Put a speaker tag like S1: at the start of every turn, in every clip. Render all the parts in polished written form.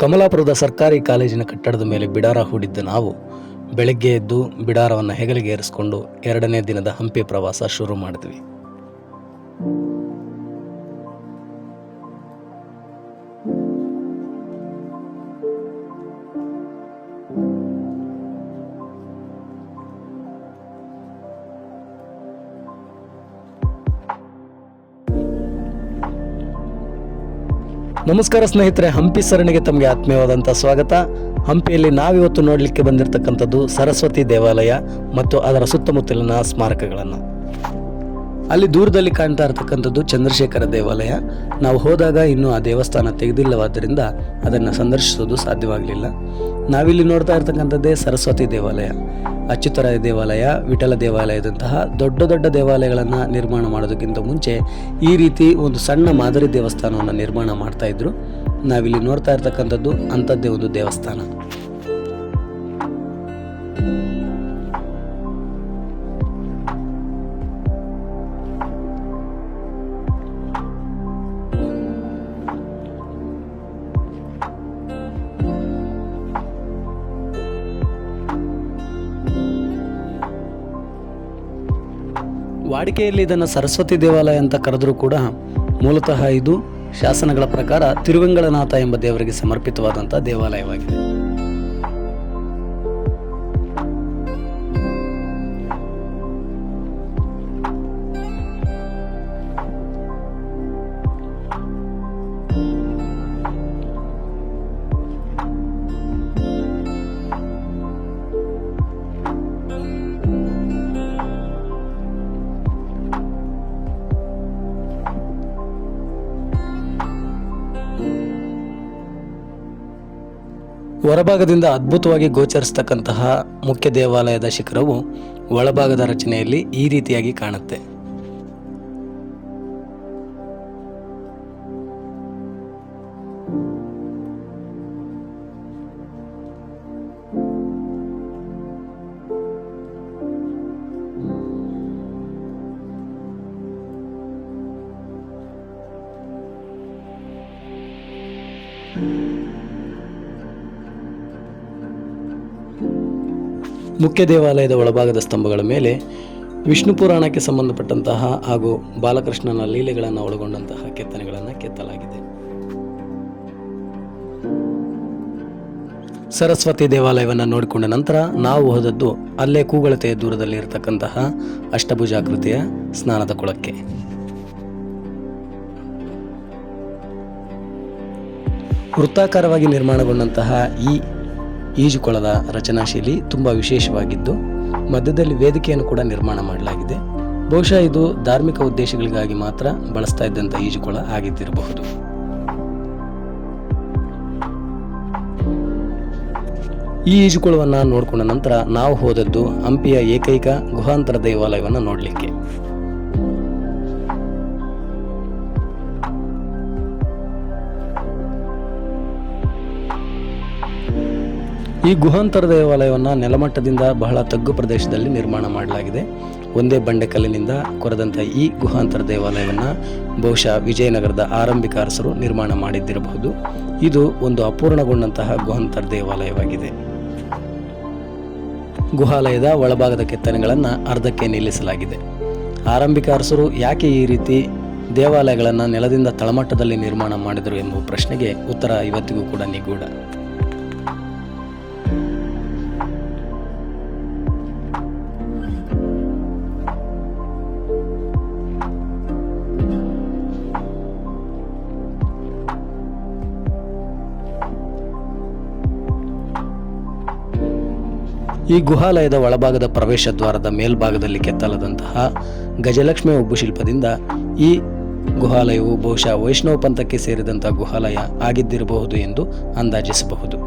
S1: ಕಮಲಾಪುರದ ಸರ್ಕಾರಿ ಕಾಲೇಜಿನ ಕಟ್ಟಡದ ಮೇಲೆ ಬಿಡಾರ ಹೂಡಿದ್ದ ನಾವು ಬೆಳಗ್ಗೆ ಎದ್ದು ಬಿಡಾರವನ್ನು ಹೆಗಲಿಗೆ ಏರಿಸಿಕೊಂಡು 2ನೇ ದಿನದ ಹಂಪಿ ಪ್ರವಾಸ ಶುರು ಮಾಡಿದ್ವಿ. ನಮಸ್ಕಾರ ಸ್ನೇಹಿತರೆ, ಹಂಪಿ ಸರಣಿಗೆ ತಮಗೆ ಆತ್ಮೀಯವಾದಂಥ ಸ್ವಾಗತ. ಹಂಪಿಯಲ್ಲಿ ನಾವಿವತ್ತು ನೋಡಲಿಕ್ಕೆ ಬಂದಿರತಕ್ಕಂಥದ್ದು ಸರಸ್ವತಿ ದೇವಾಲಯ ಮತ್ತು ಅದರ ಸುತ್ತಮುತ್ತಲಿನ ಸ್ಮಾರಕಗಳನ್ನು. ಅಲ್ಲಿ ದೂರದಲ್ಲಿ ಕಾಣ್ತಾ ಇರತಕ್ಕಂಥದ್ದು ಚಂದ್ರಶೇಖರ ದೇವಾಲಯ. ನಾವು ಹೋದಾಗ ಇನ್ನೂ ಆ ದೇವಸ್ಥಾನ ತೆಗೆದಿಲ್ಲವಾದ್ದರಿಂದ ಅದನ್ನು ಸಂದರ್ಶಿಸೋದು ಸಾಧ್ಯವಾಗಲಿಲ್ಲ. ನಾವಿಲ್ಲಿ ನೋಡ್ತಾ ಇರತಕ್ಕಂಥದ್ದೇ ಸರಸ್ವತಿ ದೇವಾಲಯ. ಅಚ್ಯುತರಾಯ ದೇವಾಲಯ, ವಿಠಲ ದೇವಾಲಯದಂತಹ ದೊಡ್ಡ ದೊಡ್ಡ ದೇವಾಲಯಗಳನ್ನು ನಿರ್ಮಾಣ ಮಾಡೋದಕ್ಕಿಂತ ಮುಂಚೆ ಈ ರೀತಿ ಒಂದು ಸಣ್ಣ ಮಾದರಿ ದೇವಸ್ಥಾನವನ್ನು ನಿರ್ಮಾಣ ಮಾಡ್ತಾ ಇದ್ರು. ನಾವಿಲ್ಲಿ ನೋಡ್ತಾ ಇರ್ತಕ್ಕಂಥದ್ದು ಅಂಥದ್ದೇ ಒಂದು ದೇವಸ್ಥಾನ. ವಾಡಿಕೆಯಲ್ಲಿ ಇದನ್ನು ಸರಸ್ವತಿ ದೇವಾಲಯ ಅಂತ ಕರೆದರೂ ಕೂಡ ಮೂಲತಃ ಇದು ಶಾಸನಗಳ ಪ್ರಕಾರ ತಿರುವೆಂಗಳನಾಥ ಎಂಬ ದೇವರಿಗೆ ಸಮರ್ಪಿತವಾದಂಥ ದೇವಾಲಯವಾಗಿದೆ. ಹೊರಭಾಗದಿಂದ ಅದ್ಭುತವಾಗಿ ಗೋಚರಿಸತಕ್ಕಂತಹ ಮುಖ್ಯ ದೇವಾಲಯದ ಶಿಖರವು ಒಳಭಾಗದ ರಚನೆಯಲ್ಲಿ ಈ ರೀತಿಯಾಗಿ ಕಾಣುತ್ತೆ. ಮುಖ್ಯ ದೇವಾಲಯದ ಒಳಭಾಗದ ಸ್ತಂಭಗಳ ಮೇಲೆ ವಿಷ್ಣು ಪುರಾಣಕ್ಕೆ ಸಂಬಂಧಪಟ್ಟಂತಹ ಹಾಗೂ ಬಾಲಕೃಷ್ಣನ ಲೀಲೆಗಳನ್ನು ಒಳಗೊಂಡಂತಹ ಕೆತ್ತನೆಗಳನ್ನು ಕೆತ್ತಲಾಗಿದೆ. ಸರಸ್ವತಿ ದೇವಾಲಯವನ್ನು ನೋಡಿಕೊಂಡ ನಂತರ ನಾವು ಹೋದದ್ದು ಅಲ್ಲೇ ಕೂಗಳತೆಯ ದೂರದಲ್ಲಿ ಇರತಕ್ಕಂತಹ ಅಷ್ಟಭುಜಾಕೃತಿಯ ಸ್ನಾನದ ಕೊಳಕ್ಕೆ. ವೃತ್ತಾಕಾರವಾಗಿ ನಿರ್ಮಾಣಗೊಂಡಂತಹ ಈ ಈಜುಕೊಳದ ರಚನಾಶೈಲಿ ತುಂಬ ವಿಶೇಷವಾಗಿದ್ದು ಮಧ್ಯದಲ್ಲಿ ವೇದಿಕೆಯನ್ನು ಕೂಡ ನಿರ್ಮಾಣ ಮಾಡಲಾಗಿದೆ. ಬಹುಶಃ ಇದು ಧಾರ್ಮಿಕ ಉದ್ದೇಶಗಳಿಗಾಗಿ ಮಾತ್ರ ಬಳಸ್ತಾ ಇದ್ದಂಥ ಈಜುಕೊಳ ಆಗಿದ್ದಿರಬಹುದು. ಈ ಈಜುಕೊಳವನ್ನು ನೋಡಿಕೊಂಡ ನಂತರ ನಾವು ಹೋದದ್ದು ಹಂಪಿಯ ಏಕೈಕ ಗುಹಾಂತರ ದೇವಾಲಯವನ್ನು ನೋಡಲಿಕ್ಕೆ. ಈ ಗುಹಾಂತರ ದೇವಾಲಯವನ್ನು ನೆಲಮಟ್ಟದಿಂದ ಬಹಳ ತಗ್ಗು ಪ್ರದೇಶದಲ್ಲಿ ನಿರ್ಮಾಣ ಮಾಡಲಾಗಿದೆ. ಒಂದೇ ಬಂಡೆಕಲ್ಲಿನಿಂದ ಕೊರೆದಂಥ ಈ ಗುಹಾಂತರ ದೇವಾಲಯವನ್ನು ಬಹುಶಃ ವಿಜಯನಗರದ ಆರಂಭಿಕ ಅರಸರು ನಿರ್ಮಾಣ ಮಾಡಿದ್ದಿರಬಹುದು. ಇದು ಒಂದು ಅಪೂರ್ಣಗೊಂಡಂತಹ ಗುಹಾಂತರ ದೇವಾಲಯವಾಗಿದೆ. ಗುಹಾಲಯದ ಒಳಭಾಗದ ಕೆತ್ತನೆಗಳನ್ನು ಅರ್ಧಕ್ಕೆ ನಿಲ್ಲಿಸಲಾಗಿದೆ. ಆರಂಭಿಕ ಅರಸರು ಯಾಕೆ ಈ ರೀತಿ ದೇವಾಲಯಗಳನ್ನು ನೆಲದಿಂದ ತಳಮಟ್ಟದಲ್ಲಿ ನಿರ್ಮಾಣ ಮಾಡಿದರು ಎಂಬ ಪ್ರಶ್ನೆಗೆ ಉತ್ತರ ಇವತ್ತಿಗೂ ಕೂಡ ನಿಗೂಢ. ಈ ಗುಹಾಲಯದ ಒಳಭಾಗದ ಪ್ರವೇಶ ದ್ವಾರದ ಮೇಲ್ಭಾಗದಲ್ಲಿ ಕೆತ್ತಲಾದಂತಹ ಗಜಲಕ್ಷ್ಮಿ ಉಬ್ಬು ಶಿಲ್ಪದಿಂದ ಈ ಗುಹಾಲಯವು ಬಹುಶಃ ವೈಷ್ಣವ ಪಂಥಕ್ಕೆ ಸೇರಿದಂತಹ ಗುಹಾಲಯ ಆಗಿದ್ದಿರಬಹುದು ಎಂದು ಅಂದಾಜಿಸಬಹುದು.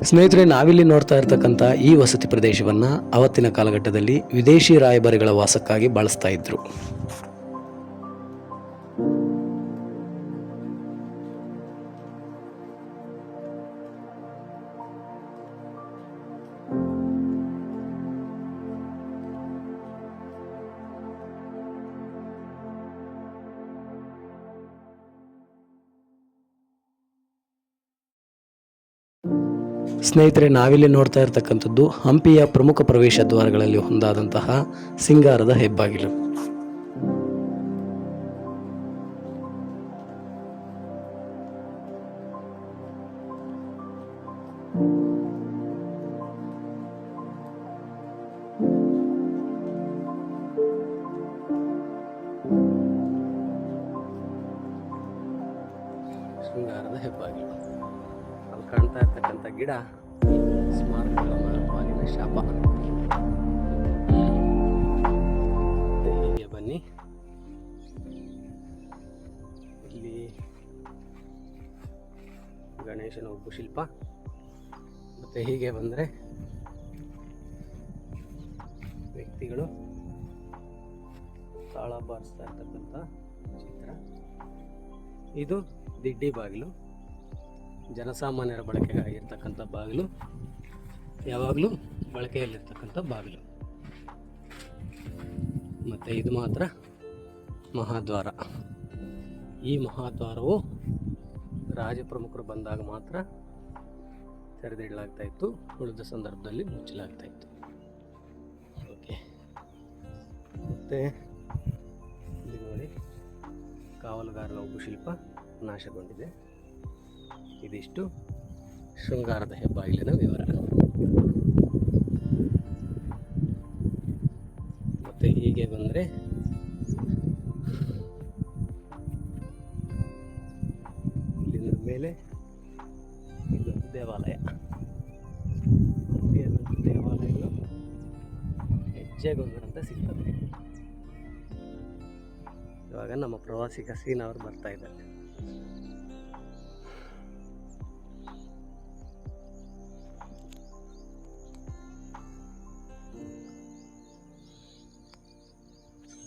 S1: ಸ್ನೇಹಿತರೆ, ನಾವಿಲ್ಲಿ ನೋಡ್ತಾ ಇರ್ತಕ್ಕಂಥ ಈ ವಸತಿ ಪ್ರದೇಶವನ್ನು ಅವತ್ತಿನ ಕಾಲಘಟ್ಟದಲ್ಲಿ ವಿದೇಶಿ ರಾಯಭಾರಿಗಳ ವಾಸಕ್ಕಾಗಿ ಬಳಸ್ತಾ ಇದ್ರು. ಸ್ನೇಹಿತರೆ, ನಾವಿಲ್ಲಿ ನೋಡ್ತಾ ಇರತಕ್ಕಂಥದ್ದು ಹಂಪಿಯ ಪ್ರಮುಖ ಪ್ರವೇಶ ದ್ವಾರಗಳಲ್ಲಿ ಒಂದಾದಂತಹ ಸಿಂಗಾರದ ಹೆಬ್ಬಾಗಿಲು. ಶೃಂಗಾರದ ಹೆಬ್ಬಾಗಿಲು. ಅಲ್ಲಿ ಕಾಣ್ತಾ ಇರ್ತಕ್ಕಂಥ ಗಿಡ ಸ್ಮಾರಕವಾಗಿನ ಶಾಪ. ಹೀಗೆ ಬನ್ನಿ, ಇಲ್ಲಿ ಗಣೇಶನ ಒಬ್ಬ ಶಿಲ್ಪ. ಮತ್ತೆ ಹೀಗೆ ಬಂದರೆ ವ್ಯಕ್ತಿಗಳು ತಾಳ ಬಾರಿಸ್ತಾ ಇರ್ತಕ್ಕಂಥ ಚಿತ್ರ. ಇದು ದಿಡ್ಡಿ ಬಾಗಿಲು, ಜನಸಾಮಾನ್ಯರ ಬಳಕೆಗಾಗಿರ್ತಕ್ಕಂಥ ಬಾಗಿಲು, ಯಾವಾಗಲೂ ಬಳಕೆಯಲ್ಲಿರ್ತಕ್ಕಂಥ ಬಾಗಿಲು. ಮತ್ತು ಇದು ಮಾತ್ರ ಮಹಾದ್ವಾರ. ಈ ಮಹಾದ್ವಾರವು ರಾಜಪ್ರಮುಖರು ಬಂದಾಗ ಮಾತ್ರ ತೆರೆದಿಡಲಾಗ್ತಾ ಇತ್ತು, ಉಳಿದ ಸಂದರ್ಭದಲ್ಲಿ ಮುಚ್ಚಲಾಗ್ತಾ ಇತ್ತು. ಓಕೆ, ಮತ್ತು ಇಲ್ಲಿ ನೋಡಿ, ಕಾವಲುಗಾರನ ಒಬ್ಬ ಶಿಲ್ಪ ನಾಶಗೊಂಡಿದೆ. ಇದಿಷ್ಟು ಶೃಂಗಾರದ ಹೆಬ್ಬಾಗಿಲಿನ ವಿವರ. ಮತ್ತೆ ಹೀಗೆ ಬಂದರೆ ಇಲ್ಲಿಂದ ಮೇಲೆ ಇದು ದೇವಾಲಯ. ದೇವಾಲಯಗಳು ಹೆಜ್ಜೆಗೊಂದರಂತೆ ಸಿಗ್ತದೆ. ಇವಾಗ ನಮ್ಮ ಪ್ರವಾಸಿ ಹಸೀನ್ ಅವರು ಬರ್ತಾ ಇದ್ದಾರೆ.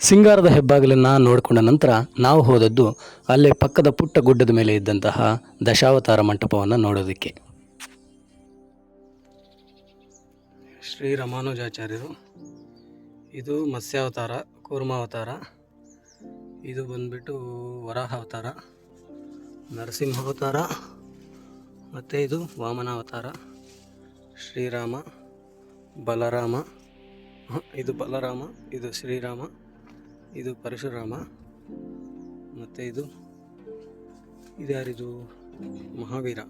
S1: ಸಿಂಗಾರದ ಹೆಬ್ಬಾಗಿಲನ್ನು ನೋಡಿಕೊಂಡ ನಂತರ ನಾವು ಹೋದದ್ದು ಅಲ್ಲೇ ಪಕ್ಕದ ಪುಟ್ಟ ಗುಡ್ಡದ ಮೇಲೆ ಇದ್ದಂತಹ ದಶಾವತಾರ ಮಂಟಪವನ್ನು ನೋಡೋದಕ್ಕೆ. ಶ್ರೀ ರಾಮಾನುಜಾಚಾರ್ಯರು, ಇದು ಮತ್ಸ್ಯಾವತಾರ, ಕೂರ್ಮಾವತಾರ, ಇದು ಬಂದ್ಬಿಟ್ಟು ವರಾಹ ಅವತಾರ, ನರಸಿಂಹಾವತಾರ, ಮತ್ತು ಇದು ವಾಮನಾವತಾರ, ಶ್ರೀರಾಮ, ಬಲರಾಮ, ಇದು ಬಲರಾಮ, ಇದು ಶ್ರೀರಾಮ, ಇದು ಪರಶುರಾಮ, ಮತ್ತು ಇದು ಯಾರಿದು ಮಹಾವೀರ,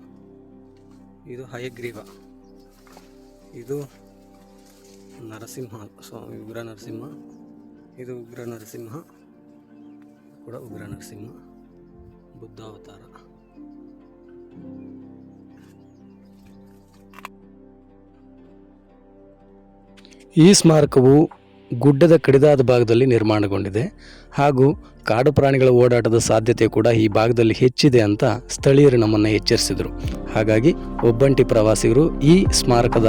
S1: ಇದು ಹಯಗ್ರೀವ, ಇದು ನರಸಿಂಹ ಸ್ವಾಮಿ, ಉಗ್ರ ನರಸಿಂಹ, ಇದು ಉಗ್ರ ನರಸಿಂಹ ಕೂಡ ಉಗ್ರ ನರಸಿಂಹ, ಬುದ್ಧಾವತಾರ. ಈ ಸ್ಮಾರಕವು ಗುಡ್ಡದ ಕಡಿದಾದ ಭಾಗದಲ್ಲಿ ನಿರ್ಮಾಣಗೊಂಡಿದೆ ಹಾಗೂ ಕಾಡು ಪ್ರಾಣಿಗಳ ಓಡಾಟದ ಸಾಧ್ಯತೆ ಕೂಡ ಈ ಭಾಗದಲ್ಲಿ ಹೆಚ್ಚಿದೆ ಅಂತ ಸ್ಥಳೀಯರು ನಮ್ಮನ್ನು ಎಚ್ಚರಿಸಿದರು. ಹಾಗಾಗಿ ಒಬ್ಬಂಟಿ ಪ್ರವಾಸಿಗರು ಈ ಸ್ಮಾರಕದ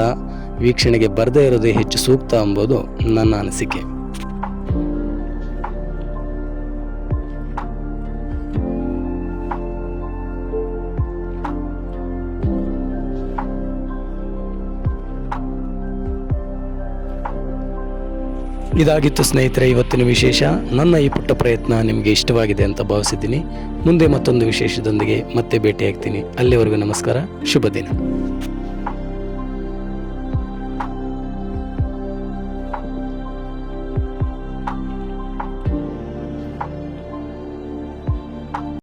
S1: ವೀಕ್ಷಣೆಗೆ ಬರದೇ ಇರೋದೇ ಹೆಚ್ಚು ಸೂಕ್ತ ಎಂಬುದು ನನ್ನ ಅನಿಸಿಕೆ. ಇದಾಗಿತ್ತು ಸ್ನೇಹಿತರೆ ಇವತ್ತಿನ ವಿಶೇಷ. ನನ್ನ ಈ ಪುಟ್ಟ ಪ್ರಯತ್ನ ನಿಮಗೆ ಇಷ್ಟವಾಗಿದೆ ಅಂತ ಭಾವಿಸಿದ್ದೀನಿ. ಮುಂದೆ ಮತ್ತೊಂದು ವಿಶೇಷದೊಂದಿಗೆ ಮತ್ತೆ ಭೇಟಿಯಾಗ್ತೀನಿ. ಅಲ್ಲಿವರೆಗೂ ನಮಸ್ಕಾರ, ಶುಭ ದಿನ.